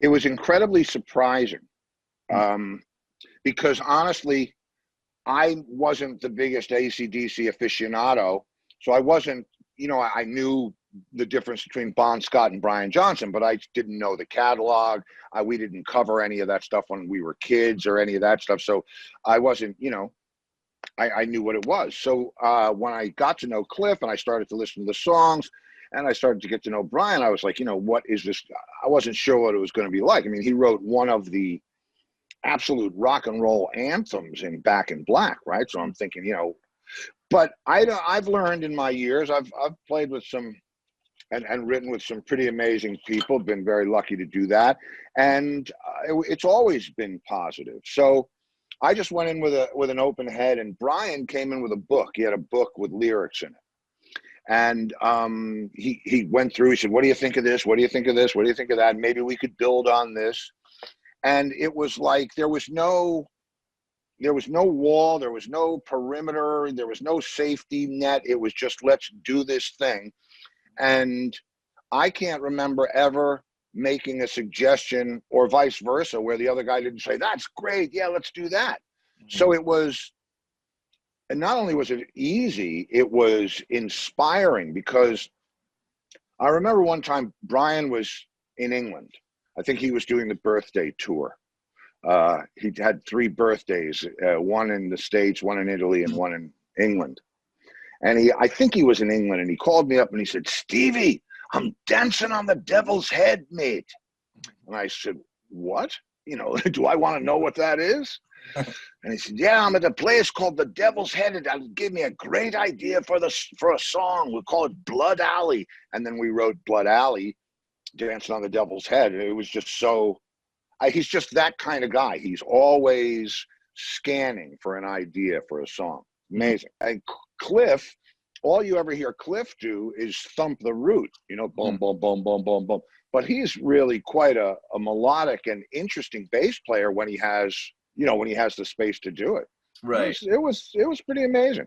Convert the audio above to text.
it was incredibly surprising, because honestly, I wasn't the biggest AC/DC aficionado, so I wasn't, I knew the difference between Bon Scott and Brian Johnson, but I didn't know the catalog. We didn't cover any of that stuff when we were kids or any of that stuff. So I wasn't, I knew what it was. So when I got to know Cliff and I started to listen to the songs and I started to get to know Brian, I was like, what is this? I wasn't sure what it was going to be like. I mean, he wrote one of the absolute rock and roll anthems in Back in Black, right? So I'm thinking, but I've learned in my years, I've played with some and written with some pretty amazing people, been very lucky to do that. And it's always been positive. So I just went in with an open head, and Brian came in with a book. He had a book with lyrics in it. And he went through, he said, what do you think of this? What do you think of this? What do you think of that? Maybe we could build on this. And it was like, there was no wall, there was no perimeter, there was no safety net. It was just, let's do this thing. And I can't remember ever making a suggestion or vice versa where the other guy didn't say, that's great, yeah, let's do that. So it was, and not only was it easy, it was inspiring, because I remember one time Brian was in England. I think he was doing the birthday tour. He had 3 birthdays, one in the States, one in Italy, and one in England. And I think he was in England, and he called me up and he said, Stevie, I'm dancing on the devil's head, mate. And I said, what? Do I want to know what that is? And he said, yeah, I'm at a place called the Devil's Head. It'll give me a great idea for a song. We'll call it Blood Alley. And then we wrote Blood Alley, dancing on the devil's head. And it was just so, he's just that kind of guy. He's always scanning for an idea for a song. Amazing. And Cliff, all you ever hear Cliff do is thump the root, boom, boom, boom, boom, boom, boom. But he's really quite a melodic and interesting bass player when he has, when he has the space to do it. Right. It was pretty amazing.